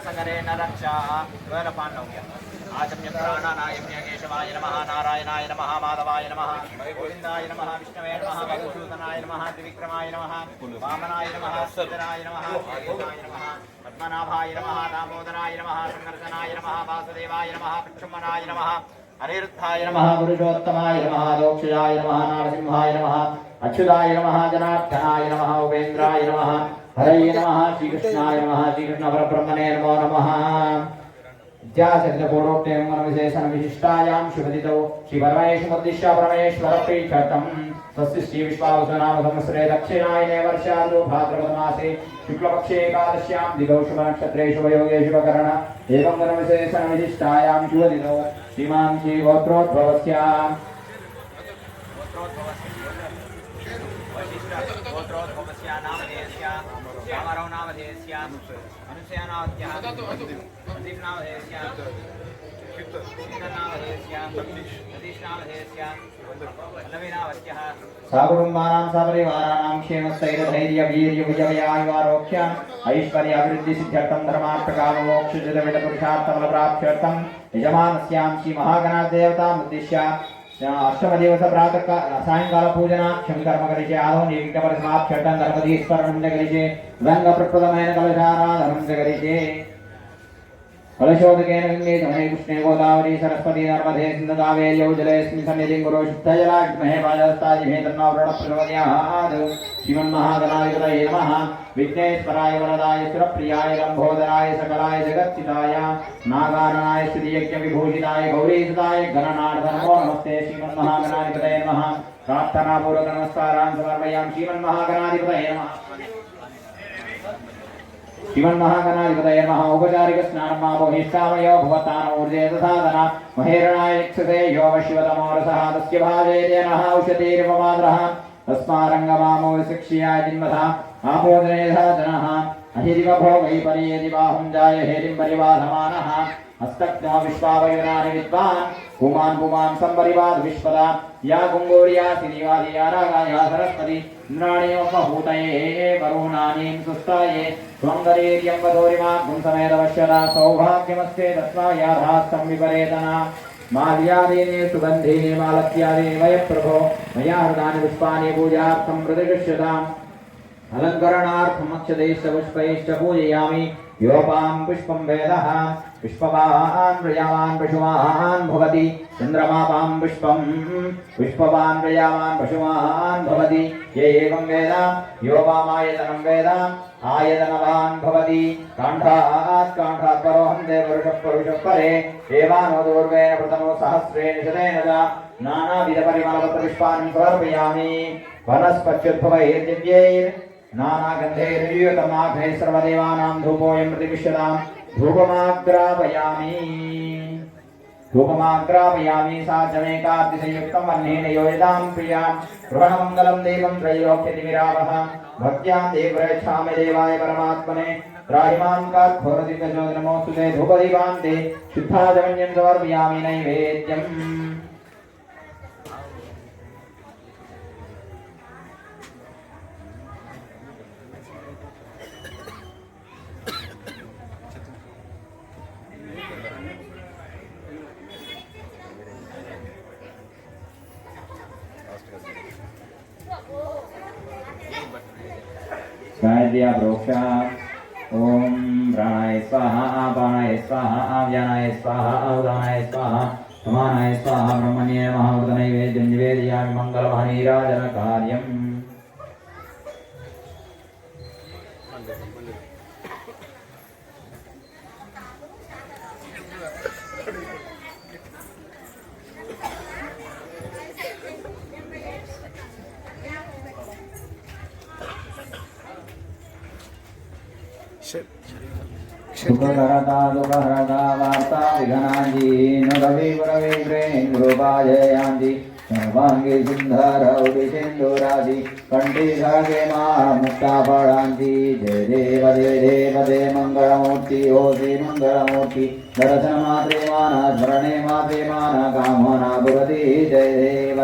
सगरेण रक्षा आचम्य प्राणानायम्य केशवाय नमः नारायणाय नमः माधवाय नमः गोविन्दाय नमः विष्णवे नमः मधुसूदनाय नमः त्रिविक्रमाय नमः वामनाय नमः सुदराय नमः केशवाय नमः पद्मनाभाय नमः दामोदराय नमः संकर्षणाय नमः वासुदेवाय नमः प्रक्षुम्नाय नमः अनिरुद्धाय नमः पुरुषोत्तमाय नमः दोक्षजाय नमः नारसिंहाय नमः अच्युताय नमः जनार्दनाय नमः उपेन्द्राय नमः हरये नमः श्रीकृष्णाय नमः श्रीकृष्ण परब्रह्मणे नमो नमः विशेषण विशिष्टायां शुभदितौ श्री परमेश्वरमुद्दिश्य परमेश्वर प्रीत्यर्थं स्वस्ति श्री विश्वावसुनाम संवत्सरे दक्षिणायने वर्षादौ भाद्रपदमासे शुक्लपक्षे एकादश्यां दिगौ शुभनक्षत्रे शुभयोगे शुभकरण एवं विशेषण विशिष्टायां शुभदितौ श्रीमान् श्रीगोत्रोद्भवस्य रामराव नामधेयस्य अनुसया नामधेयः प्रदीप नामधेयस्य शीतल नामधेयस्य सतीश नामधेयस्य पल्लवी नामधेयः साकुटुम्बानां सपरिवाराणां क्षेमस्थैर्यधैर्यवीर्यविजयायुवारोग्यम् ऐश्वर्याभिवृद्धिसिद्ध्यर्थं धर्मार्थकाममोक्षजितविटपुरुषार्थफलप्राप्त्यर्थं यजमानस्यां श्रीमहागणादेवतामुद्दिश्य अष्टमदिवस प्रातः सायंकाल पूजनाख्यं कर्म करिष्ये आदौ निविघ्नपरिसमाप्त्यर्थं गणपतिस्मरणं करिष्ये रङ्गप्रप्रदमेन कलशाराधनं करिष्ये कलशोदकेन गंगे जमुने कृष्णे गोदावरी सरस्वती नर्मदे सिन्धु कावेरी जलेऽस्मिन् सन्निधिं कुरु शुद्धजलाग्महे पादस्ताजिमे तन्नोव्रणप्रचोदयात् श्रीमन्महागणाधिपतये नमः विघ्नेश्वराय वरदाय सुरप्रियाय लम्बोदराय सकलाय जगच्चिताय नागाननाय श्रीयज्ञविभूषिताय गौरीसुताय गणनाथ नमो नमस्ते श्रीमन्महागणाधिपतये नमः प्रार्थनापूर्वक नमस्कारान् समर्पयामि श्रीमन्महागणाधिपतये नमः श्रीमन्महागणाधिपतये नमः औपचारिक स्नानमापोहिष्ठामयो भवतानोर्जेत साधना महेरणायक्षते यो वशिवतमोरसः तस्य भाजेतेनः औषधीर्वमाद्रः तस्मारङ्गमामो शिक्ष्याय जिन्मथा आपोदने साधनः अहिरिवभोगै परियेति बाहुं जाय हेरिं परिवाधमानः हस्तक्नो विश्वावयुनानि विद्वान् पुमान् संपरिवाद विश्वदा या कुंगोरिया सिनिवादिया रागाया सरस्वती इंद्राणीमहूतये वरुणानीं सुस्ताये स्वंगरीर्यं वदोरिमा गुंसमेदवश्यदा सौभाग्यमस्ते तस्मायाधास्तं विपरेतना माल्यादीनि सुगन्धीनि मालत्यादीनि वयप्रभो मया हृदानि पुष्पाणि पूजार्थं प्रतिगृह्यताम् अलङ्करणार्थम् अक्षतैश्च पुष्पैश्च पूजयामि योपां पुष्पं वेदः पुष्पवान् प्रजावान् पशुमान् भवति चन्द्रमापां पुष्पं पुष्पवान् प्रजावान् पशुमान् भवति ये एवं वेद योपामायतनं वेद आयतनवान् भवति काण्ठात् परोहं ते पुरुषः परे एवानो दूर्वेण प्रथमो सहस्रेण शतेन च नानाविधपरिमलपत्रपुष्पाणि समर्पयामि वनस्पत्युद्भवैर्दिव्यैर् नानागन्धैर्युतमाघ्नैः सर्वदेवानां धूपोऽयं प्रतिविश्यताम् धूपमाग्रापयामि साचमेकार्तिसंयुक्तं वह्नेन योजितां प्रियां गृहणमङ्गलं देवं त्रैलोक्यतिमिरावः भक्त्यां देवप्रयच्छामि देवाय परमात्मने त्राहिमां कर्पूरदीपज्योतिर्नमोऽस्तु ते धूपदीपान्ते शुद्धाचमन्यं समर्पयामि नैवेद्यम् गायत्र्या प्रोक्षा ओम प्राणाय स्वाहा अपानाय स्वाहा व्यानाय स्वाहा अवधानाय स्वाहा समानाय स्वाहा ब्रह्मण्ये नमः नैवेद्यं निवेदयामि मङ्गलमहानीराजन कार्यम् सुखकरता दुःखहरता वार्ता विघ्नान्ति न रवि गुरुपाजयान्ति सर्वांगी सुंदर उदितेन्दुरादि कंठी धागे मुक्ताफलांति जय देव मंगलमूर्ति ओ श्री मंगलमूर्ति दर्शन मात्रे माना स्मरणे मात्रे माना कामना भवति जय देव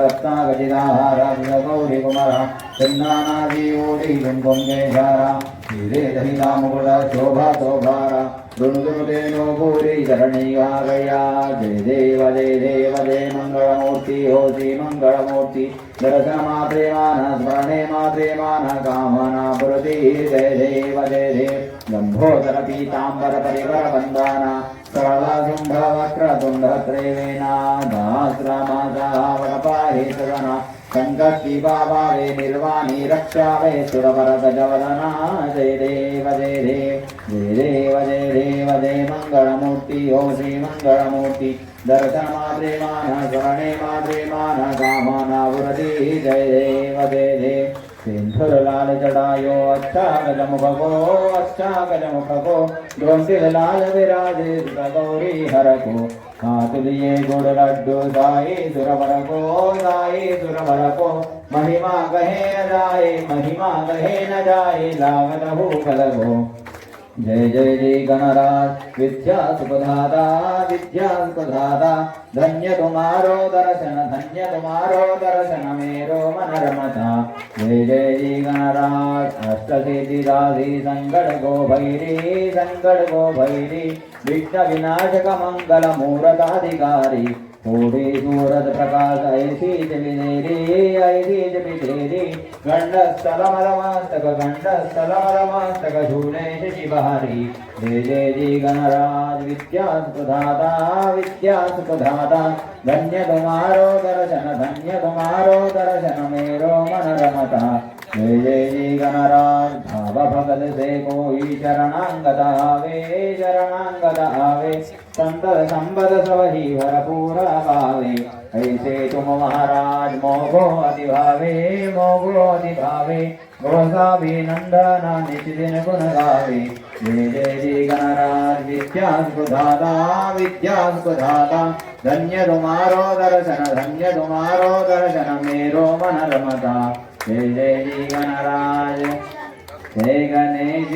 रत्नागजिदाहार गौरी कुमार चंदनादि कुंकुम केशारा हीरे दहिता मुकुट शोभा शोभारा दुनुदुनुतेनो भूरि धरणी गया जय देव जय मंगलमूर्ति हो श्री मंगलमूर्ति दर्शन मात्रे माना स्मरणे मात्रे माना कामना भवति जय देव लंबोदर पीतांबर परिवर वंदना सरला शुंभ वक्र तुंड त्रिवेणा दास्रामासावपाहि सदना संकटी बाबावे निर्वाणी रक्षावे सुरवरद जवदना जय देव जय मंगलमूर्ति ओ श्री मंगलमूर्ति दर्शन मात्रे माना स्मरणे मात्रे माना कामना भवति जय देव सिंधुर लाल जटायो अच्छा गजमुखो द्रोणिल लाल विराजे गौरी हर को हाथ लिए गुड़ लड्डू साई सुरवर को महिमा कहे न जाए लागत हो कलगो जय गणराज विद्या सुखदाता धन्य तुम्हारो दर्शन मेरो मन रमता जय गणराज अष्टसिद्धिदासी संकट गो भैरी विघ्न विनाशक मंगल मूर्ताधिकारी थोड़ी सूरत प्रकाश ऐसी जबिधेरी गंडस्थल मदमस्तक झूले शिवहरी जय गणराज विद्या सुखदाता धन्य तुम्हारो दर्शन मेरो मन रमता जय गणराज भाव भगत से कोई शरणांगत आवे संतत संबद सब ही भरपूर पावे ऐसे तुम महाराज मोगो अति भावे गोसाभिनंदन नित दिन गुण गावे जय गणराज विद्या सुधाता धन्य तुम्हारो दर्शन मेरो मन रमता जय गणराज जय गणेश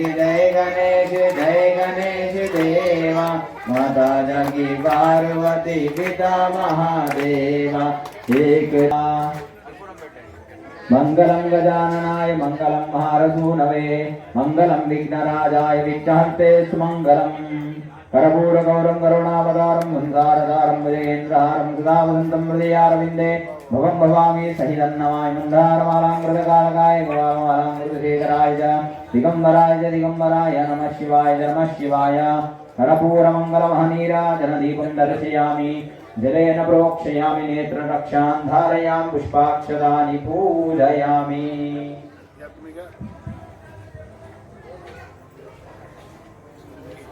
देवा माता जगी पार्वती पिता महादेवा एक मंगलम गजाननाय मंगलम महारसूनवे मंगलम विघ्नराजाय विघ्नहर्ते सुमंगलम करपूर गौरम करुणावतारम मुंदारधारम विजयेन्द्रहारम सदा वसंतम हृदयारविंदे भवं भवामि सहितन्नमाय मुंदारमालांकृतकालकाय गुणामालांकृतशेखराय च दिगंबराय नमः शिवाय कर्पूरमङ्गलमहनीराजन दीपं दर्शयामि जलेन प्रोक्षयामि नेत्ररक्षां धारयामि पुष्पाक्षदानि पूजयामि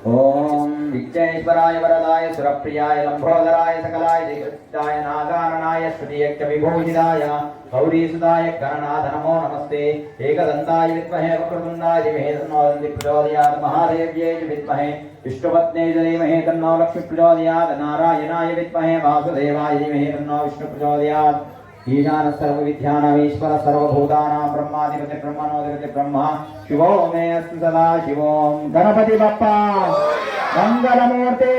ओम विघ्नेश्वराय वरदाय सुरप्रियाय लंबोदराय सकलाय जगदाय नागाननाय स्तुतियक्ष विभूषिताय गौरीसुताय गणनाथ नमो नमस्ते एकदन्ताय विद्महे वक्रतुण्डाय धीमहि तन्नो दन्ति प्रचोदयात् महादेव्यै च विद्महे विष्णुपत्न्यै च धीमहि तन्नो लक्ष्मी प्रचोदयात् नारायणाय विद्महे वासुदेवाय धीमहि तन्नो विष्णु प्रचोदयात् ईशान सर्वविद्यानामीश्वर सर्वभूतानां ब्रह्माधिपति ब्रह्मणोऽधिपति ब्रह्मा शिवो मे अस्तु सदा शिवो गणपति बप्पा मंगलमूर्ति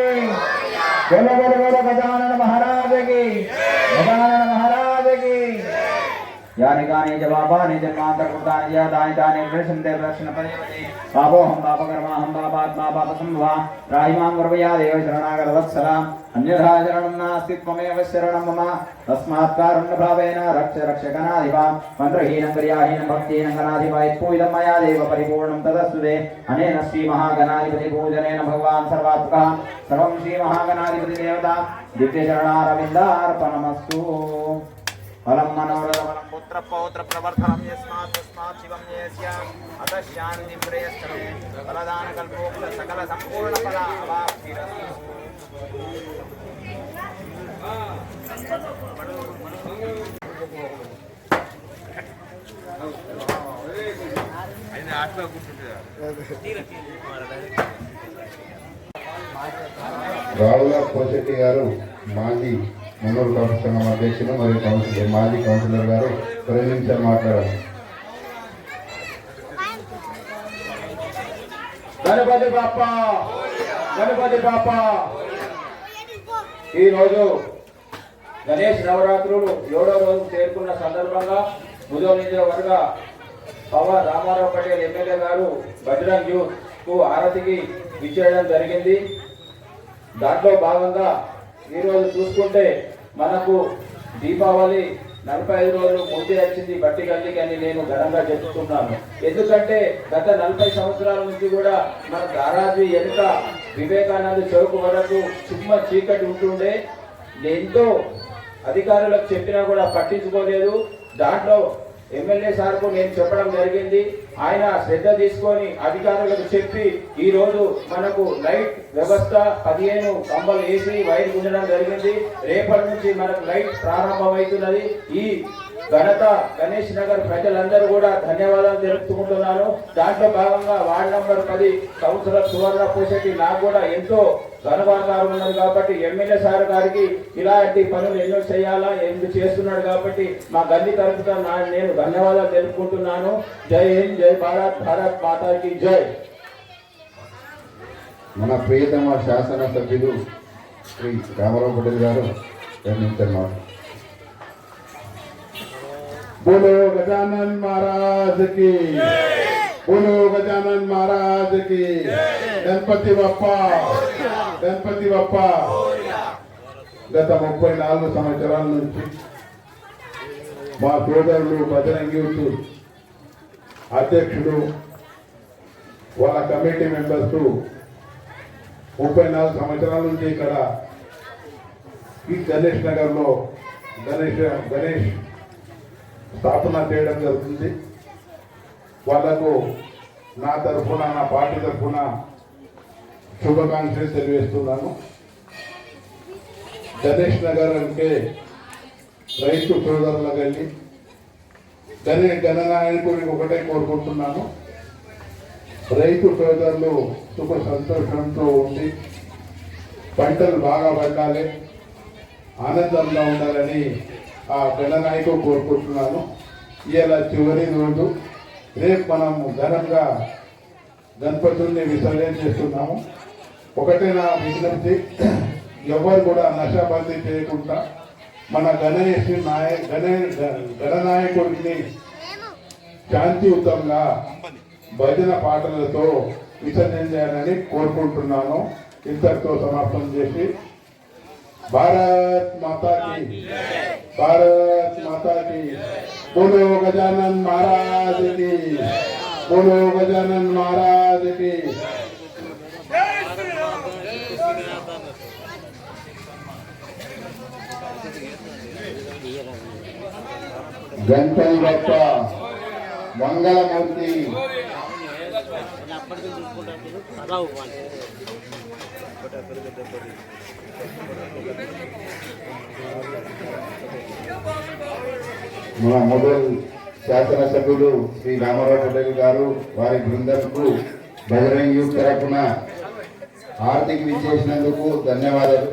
बोलो गजानन महाराज की यानि कानि जवाबानि जन्मांतर कृतानि यातानि तानि प्रशन्ते प्रश्न पदे पापोऽहं पापकर्माहं पापात्मा पापसंभवा त्राहिमां वर्वया देव शरणागत वत्सला अन्यथा शरणं नास्ति त्वमेव शरणं मम तस्मात् कारुण्यभावेन रक्षकनाधिपा मन्त्रहीनं क्रियाहीनं भक्तिहीनं गणाधिपा यत्पूजितं मया देव परिपूर्णं तदस्तु ते अनेन श्रीमहागणाधिपतिपूजनेन भगवान् सर्वात्मकः सर्वं श्रीमहागणाधिपतिदेवता दिव्यचरणारविन्दार्पणमस्तु फलं मनोरथं पुत्र पौत्र प्रवर्धनं यस्मात् शिवं येस्य अतः शान्तिं प्रेयस्तमे फलदान कल्पोक्त सकल संपूर्ण फल अवाप्तिरस्तु రావుల కోశెట్టి గారు మాజీ మున్నూరు కౌన్సిల్ సంఘం అధ్యక్షులు మరియు కౌన్సిలర్ మాజీ కౌన్సిలర్ గారు 2 నిమిషాలు మాట్లాడారు. గణపతి బాప్ప, గణపతి బాప్ప. ఈరోజు గణేష్ నవరాత్రులు 7వ రోజు చేరుకున్న సందర్భంగా ముదోల్ నియోజకవర్గ పవర్ రామారావు పటేల్ ఎమ్మెల్యే గారు బజరంగ్ యూత్ కు ఆరతికి ఇచ్చేయడం జరిగింది. దాంట్లో భాగంగా ఈరోజు చూసుకుంటే మనకు దీపావళి 45 రోజులు ముందే వచ్చింది బట్టి గల్లికి అని నేను ఘనంగా చెప్తున్నాను. ఎందుకంటే గత 40 సంవత్సరాల నుంచి కూడా మన దారాజీ వెనుక వివేకానంద చౌక్ వరకు చుమ్మ చీకటి ఉంటుండే. ఎంతో అధికారులకు చెప్పినా కూడా పట్టించుకోలేదు. దాంట్లో ఎమ్మెల్యే సార్కు నేను చెప్పడం జరిగింది. ఆయన శ్రద్ధ తీసుకొని అధికారులకు చెప్పి ఈ రోజు మనకు లైట్ వ్యవస్థ 15 కంబలు వేసి వైర్ ఉండడం జరిగింది. రేపటి నుంచి మనకు లైట్ ప్రారంభమవుతున్నది. ఈ ఘనత గణేష్ నగర్ ప్రజలందరూ కూడా ధన్యవాదాలు తెలుపుకుంటున్నాను. దాంట్లో భాగంగా వార్డు నంబర్ 10 కౌన్సిలర్ సువర్ణ పూసెట్టి నాకు కూడా ఎంతో ఘనవాదాలు ఉన్నది కాబట్టి ఎమ్మెల్యే సార్ గారికి ఇలాంటి పనులు ఎన్నో చేయాలా ఎందుకు చేస్తున్నాడు కాబట్టి మా గల్లీ తరపున నేను ధన్యవాదాలు తెలుపుకుంటున్నాను. జై హింద్, జై భారత్, భారత్ మాతాకి జై. మన ప్రియతమ శాసనసభ్యులు శ్రీ రామారావు పటేల్ గారు 2 నిమిషాలు మాట్లాడారు. बोलो गजानन महाराज की, बोलो गजानन महाराज की. गणपति बप्पा, गणपति बप्पा. గత 34 సంవత్సరాల నుంచి మా సోదరులు బజరంగ్ యూత్ అధ్యక్షుడు వాళ్ళ కమిటీ మెంబర్స్ 34 సంవత్సరాల నుంచి ఇక్కడ ఈ గణేష్ నగర్లో గణేష్ స్థాపన చేయడం జరుగుతుంది. వాళ్లకు నా తరఫున, నా పార్టీ తరఫున శుభాకాంక్షలు తెలియజేస్తున్నాను. గణేష్ నగర్ అంటే రైతు సోదరుల గల్లి. గణనాయకుడిని ఒకటే కోరుకుంటున్నాను, రైతు సోదరులు సుఖ సంతోషంతో ఉండి పంటలు బాగా పండాలి, ఆనందంగా ఉండాలని ఆ గణనాయకుడు కోరుకుంటున్నాను. ఇలా చివరి రోజు రేపు మనము ఘనంగా గణపతుల్ని విసర్జన చేస్తున్నాము. ఒకటే నా విజ్ఞప్తి, ఎవరు కూడా నషాబందీ చేయకుండా మన గణనాయకుడిని శాంతియుతంగా భజన పాటలతో విసర్జన చేయాలని కోరుకుంటున్నాను. ఇంతటితో సమాప్తం చేసి भारत माता की, भारत माता की. बोलो गजानन महाराज की, बोलो गजानन महाराज की. गणपति बप्पा मंगलमूर्ति. మన మొదలు శాసనసభ్యులు శ్రీ రామారావు పటేల్ గారు వారి బృందంకు బజరంగ్ యూత్ తరఫున ఆర్థిక విచ్చేసినందుకు ధన్యవాదాలు.